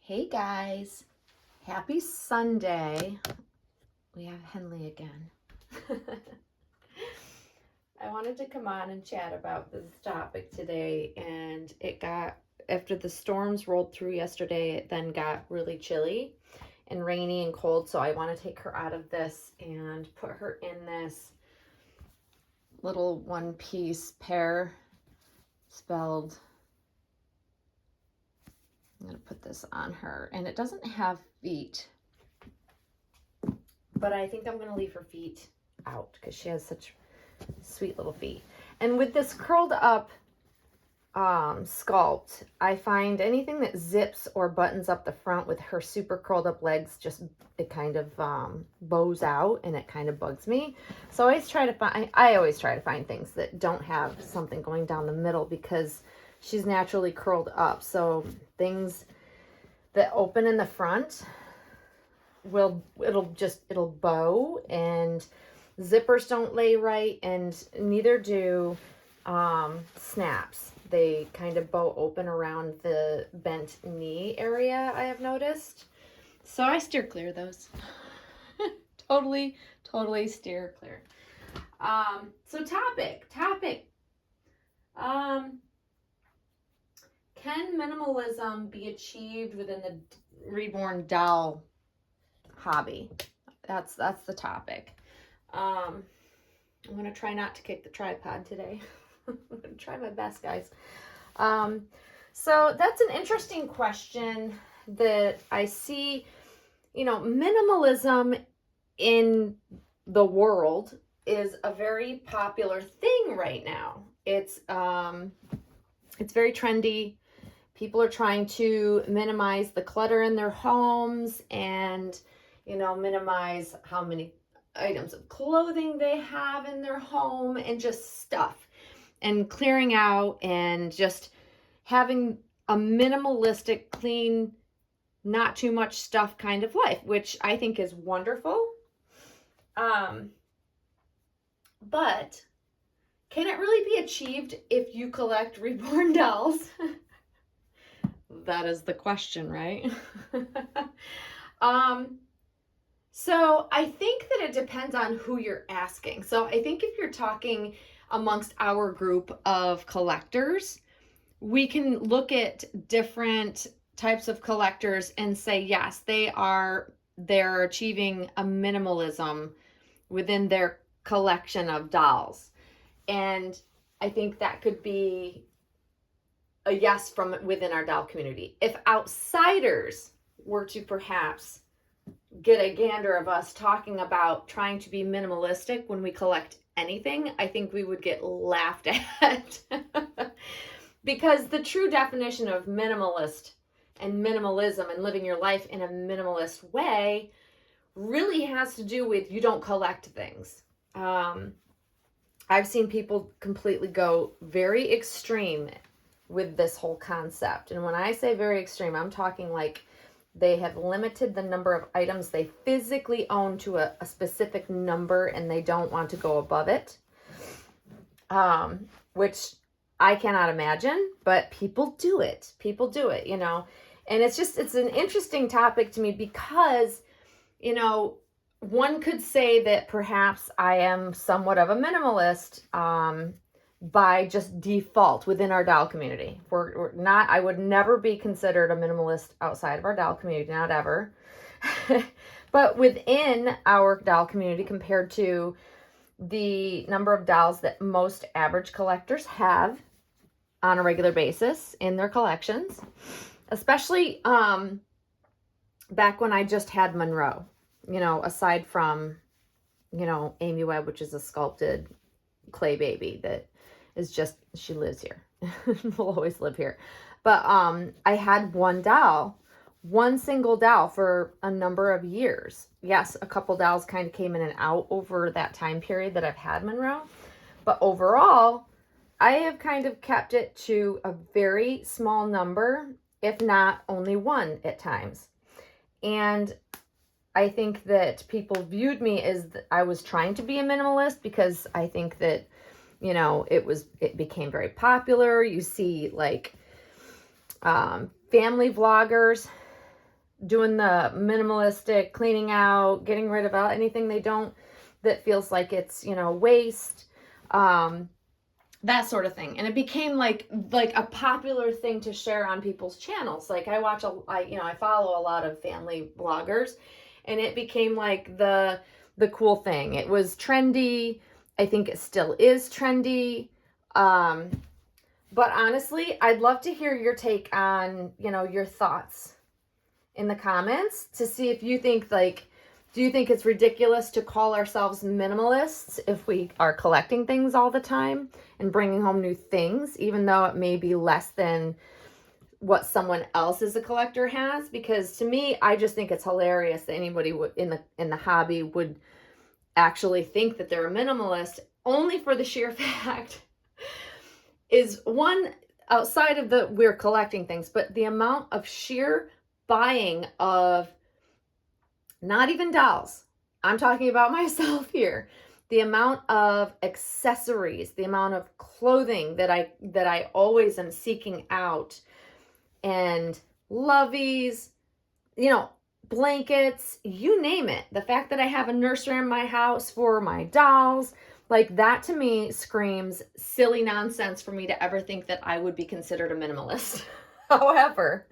Hey guys, happy Sunday. We have Henley again. I wanted to come on and chat about this topic today, and after the storms rolled through yesterday, it then got really chilly and rainy and cold, so I want to take her out of this and put her in this little one-piece pair spelled. I'm going to put this on her, and it doesn't have feet, but I think I'm going to leave her feet out because she has such sweet little feet. And with this curled up sculpt, I find anything that zips or buttons up the front with her super curled up legs, it kind of bows out, and it kind of bugs me. So I always try to find things that don't have something going down the middle because she's naturally curled up. So things that open in the front it'll bow, and zippers don't lay right, and neither do snaps. They kind of bow open around the bent knee area, I have noticed. So I steer clear of those. Totally steer clear. So topic. Can minimalism be achieved within the Reborn doll hobby? That's the topic. I'm going to try not to kick the tripod today. I'm going to try my best, guys. So that's an interesting question that I see. Minimalism in the world is a very popular thing right now. It's very trendy. People are trying to minimize the clutter in their homes and, minimize how many items of clothing they have in their home and just stuff, and clearing out and just having a minimalistic, clean, not too much stuff kind of life, which I think is wonderful. But can it really be achieved if you collect Reborn dolls? That is the question, right? So I think that it depends on who you're asking. So I think if you're talking amongst our group of collectors, we can look at different types of collectors and say, yes, they're achieving a minimalism within their collection of dolls. And I think that could be a yes from within our doll community. If outsiders were to perhaps get a gander of us talking about trying to be minimalistic when we collect anything, I think we would get laughed at. Because the true definition of minimalist and minimalism and living your life in a minimalist way really has to do with you don't collect things. I've seen people completely go very extreme with this whole concept. And when I say very extreme, I'm talking like they have limited the number of items they physically own to a specific number, and they don't want to go above it, which I cannot imagine, but people do it, and it's an interesting topic to me because, one could say that perhaps I am somewhat of a minimalist, by just default within our doll community. We're not, I would never be considered a minimalist outside of our doll community, not ever. But within our doll community, compared to the number of dolls that most average collectors have on a regular basis in their collections, especially back when I just had Monroe, aside from, Amy Webb, which is a sculpted clay baby that is just, she lives here. Will always live here. But I had one single doll for a number of years. Yes, a couple dolls kind of came in and out over that time period that I've had Monroe. But overall, I have kind of kept it to a very small number, if not only one at times. And I think that people viewed me as I was trying to be a minimalist because I think that, it became very popular. You see like family vloggers doing the minimalistic cleaning out, getting rid of anything that feels like it's, waste, that sort of thing. And it became like a popular thing to share on people's channels. Like I follow a lot of family bloggers, and it became like the cool thing. It was trendy. I think it still is trendy. But honestly, I'd love to hear your take on, your thoughts in the comments to see if you think do you think it's ridiculous to call ourselves minimalists if we are collecting things all the time and bringing home new things, even though it may be less than what someone else as a collector has? Because to me, I just think it's hilarious that anybody would in the hobby would actually think that they're a minimalist, only for the sheer fact is, one, outside of we're collecting things, but the amount of sheer buying of, not even dolls, I'm talking about myself here, the amount of accessories, the amount of clothing that I always am seeking out, and loveys, blankets, you name it. The fact that I have a nursery in my house for my dolls, like that to me screams silly nonsense for me to ever think that I would be considered a minimalist. However,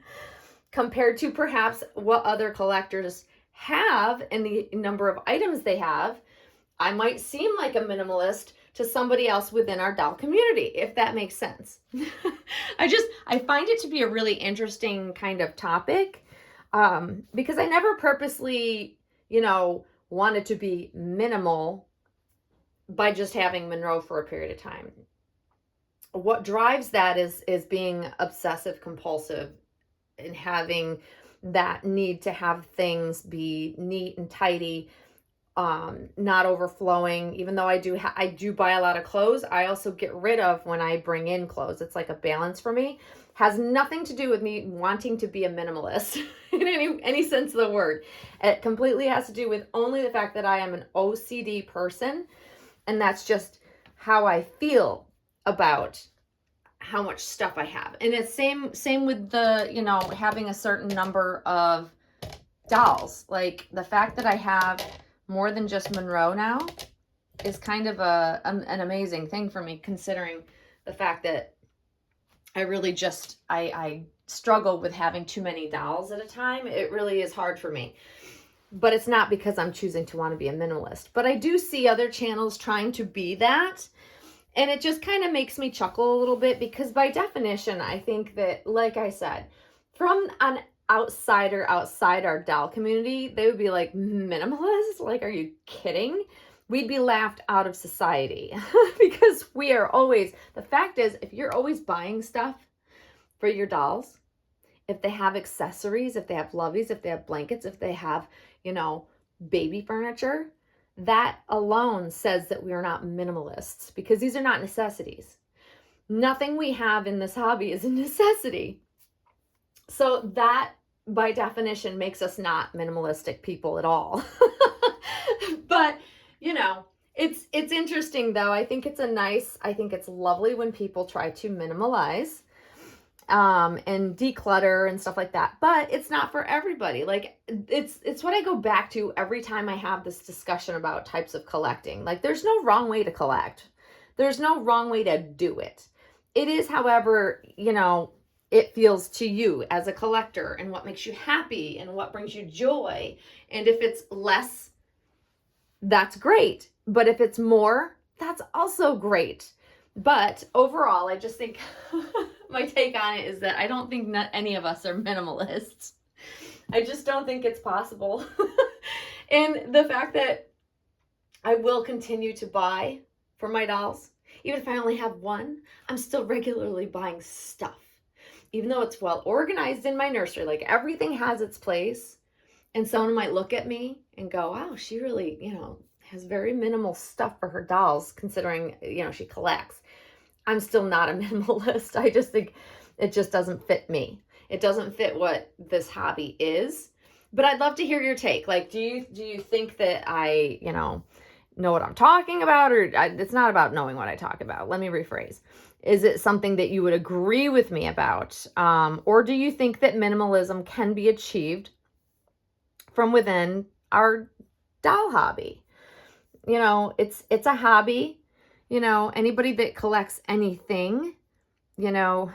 compared to perhaps what other collectors have and the number of items they have, I might seem like a minimalist to somebody else within our doll community, if that makes sense. I find it to be a really interesting kind of topic, because I never purposely, wanted to be minimal by just having Monroe for a period of time. What drives that is being obsessive compulsive and having that need to have things be neat and tidy, not overflowing. Even though I do buy a lot of clothes, I also get rid of when I bring in clothes. It's like a balance for me. Has nothing to do with me wanting to be a minimalist in any sense of the word. It completely has to do with only the fact that I am an OCD person, and that's just how I feel about how much stuff I have. And it's same with the, having a certain number of dolls. Like the fact that I have more than just Monroe now is kind of an amazing thing for me, considering the fact that I really I struggle with having too many dolls at a time. It really is hard for me. But it's not because I'm choosing to want to be a minimalist. But I do see other channels trying to be that. And it just kind of makes me chuckle a little bit, because by definition, I think that, like I said, from an outsider outside our doll community, they would be like, minimalist? Like, are you kidding? We'd be laughed out of society because we are always, the fact is, if you're always buying stuff for your dolls, if they have accessories, if they have loveys, if they have blankets, if they have, baby furniture, that alone says that we are not minimalists, because these are not necessities. Nothing we have in this hobby is a necessity. So that, by definition, makes us not minimalistic people at all. But, it's interesting though. I think it's lovely when people try to minimalize and declutter and stuff like that, but it's not for everybody. Like it's what I go back to every time I have this discussion about types of collecting. Like, there's no wrong way to collect. There's no wrong way to do it. It is, however, it feels to you as a collector, and what makes you happy and what brings you joy. And if it's less, that's great. But if it's more, that's also great. But overall, I just think my take on it is that I don't think any of us are minimalists. I just don't think it's possible. And the fact that I will continue to buy for my dolls, even if I only have one, I'm still regularly buying stuff. Even though it's well organized in my nursery, like everything has its place. And someone might look at me and go, wow, she really, has very minimal stuff for her dolls, considering, she collects. I'm still not a minimalist. I just think it just doesn't fit me. It doesn't fit what this hobby is. But I'd love to hear your take. Like, do you think that I, know what I'm talking about? Or it's not about knowing what I talk about. Let me rephrase. Is it something that you would agree with me about? Or do you think that minimalism can be achieved from within our doll hobby. You know, it's a hobby. You know, anybody that collects anything, you know,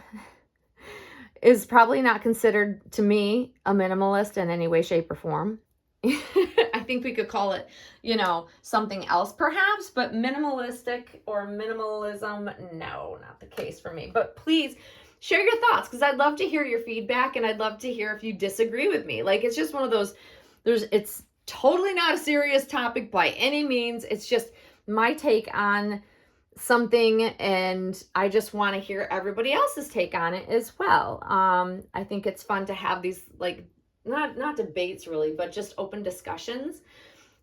is probably not considered, to me, a minimalist in any way, shape, or form. I think we could call it, you know, something else perhaps, but minimalistic or minimalism, no, not the case for me. But please share your thoughts, because I'd love to hear your feedback, and I'd love to hear if you disagree with me. Like, it's just one of those, it's totally not a serious topic by any means. It's just my take on something, and I just want to hear everybody else's take on it as well. I think it's fun to have these, like, not debates really, but just open discussions,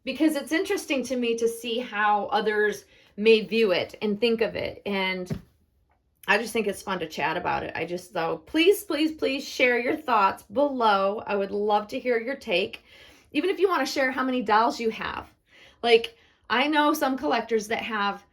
because it's interesting to me to see how others may view it and think of it. And I just think it's fun to chat about it. So please, please, please share your thoughts below. I would love to hear your take. Even if you want to share how many dolls you have. Like, I know some collectors that have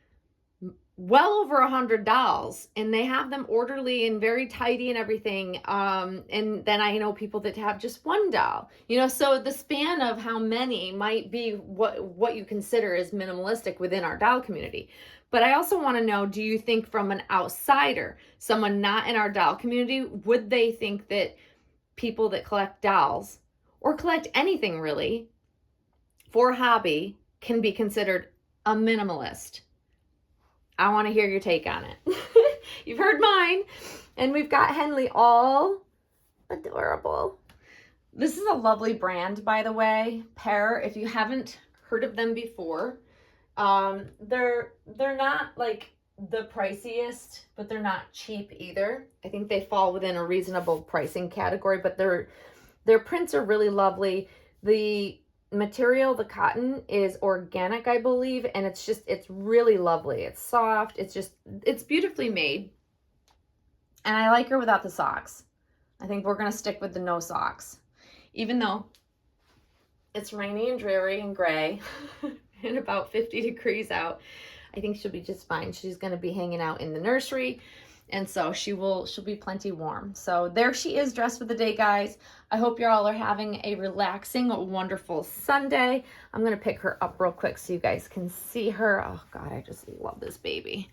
well over 100 dolls, and they have them orderly and very tidy and everything. And then I know people that have just one doll, you know, so the span of how many might be what you consider is minimalistic within our doll community. But I also want to know, do you think from an outsider, someone not in our doll community, would they think that people that collect dolls or collect anything really for a hobby can be considered a minimalist? I want to hear your take on it. You've heard mine. And we've got Henley, all adorable. This is a lovely brand, by the way, Pear. If you haven't heard of them before, they're not like the priciest, but they're not cheap either. I think they fall within a reasonable pricing category, but their prints are really lovely. The material, the cotton, is organic, I believe, and it's really lovely. It's soft. It's beautifully made. And I like her without the socks. I think we're going to stick with the no socks, even though it's rainy and dreary and gray and about 50 degrees out. I think she'll be just fine. She's going to be hanging out in the nursery, and so she'll be plenty warm. So there she is, dressed for the day, guys. I hope you all are having a relaxing, wonderful Sunday. I'm going to pick her up real quick so you guys can see her. Oh, God, I just love this baby.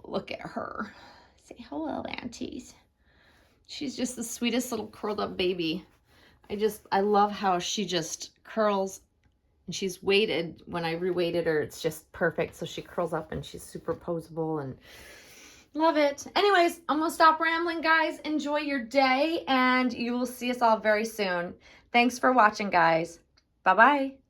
Look at her. Say hello, aunties. She's just the sweetest little curled up baby. I love how she just curls, and she's weighted. When I reweighted her, it's just perfect. So she curls up and she's super poseable, and love it. Anyways, I'm going to stop rambling, guys. Enjoy your day, and you will see us all very soon. Thanks for watching, guys. Bye-bye.